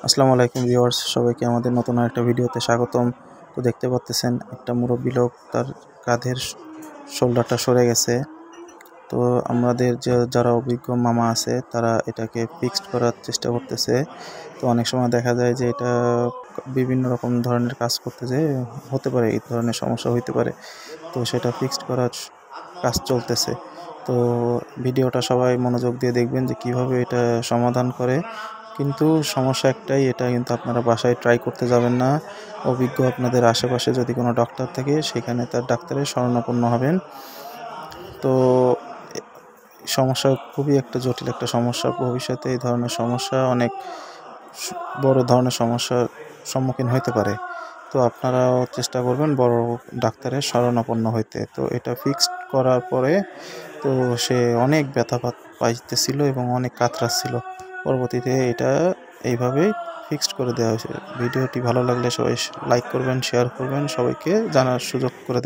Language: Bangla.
আসসালামু আলাইকুম ভিউয়ার্স, সবাইকে আমাদের নতুন আরেকটা ভিডিওতে স্বাগতম। তো দেখতে পাচ্ছেন একটা মুরব্বী লোক, তার কাঁধের শোল্ডারটা সরে গেছে। তো আমাদের যারা অভিজ্ঞ মামা আছে তারা এটাকে ফিক্সড করার চেষ্টা করতেছে। তো অনেক সময় দেখা যায় যে এটা বিভিন্ন রকম ধরনের কাজ করতে যেয়ে হতে পারে, এই ধরনের সমস্যা হইতে পারে। তো সেটা ফিক্সড করার কাজ চলতেছে। তো ভিডিওটা সবাই মনোযোগ দিয়ে দেখবেন যে কিভাবে এটা সমাধান করে। কিন্তু সমস্যা একটাই, এটা কিন্তু আপনারা বাসায় ট্রাই করতে যাবেন না। অভিজ্ঞ আপনাদের আশেপাশে যদি কোনো ডক্টর থাকে সেখানে তার ডাক্তারের শরণাপন্ন হবেন। তো এ সমস্যা খুবই একটা জটিল একটা সমস্যা। ভবিষ্যতে এই ধরনের সমস্যা অনেক স বড় ধরনের সমস্যার সম্মুখীন হইতে পারে। তো আপনারাও চেষ্টা করবেন বড় ডাক্তারের শরণাপন্ন হইতে। তো এটা ফিক্সড করার পরে তো সে অনেক ব্যথা পাইতেছিল এবং অনেক কাতরাচ্ছিল। পরবর্তীতে এটা এইভাবেই ফিক্সড করে দেওয়া হয়েছে। ভিডিওটি ভালো লাগলে সবাই লাইক করবেন, শেয়ার করবেন, সবাইকে জানার সুযোগ করে দেবেন।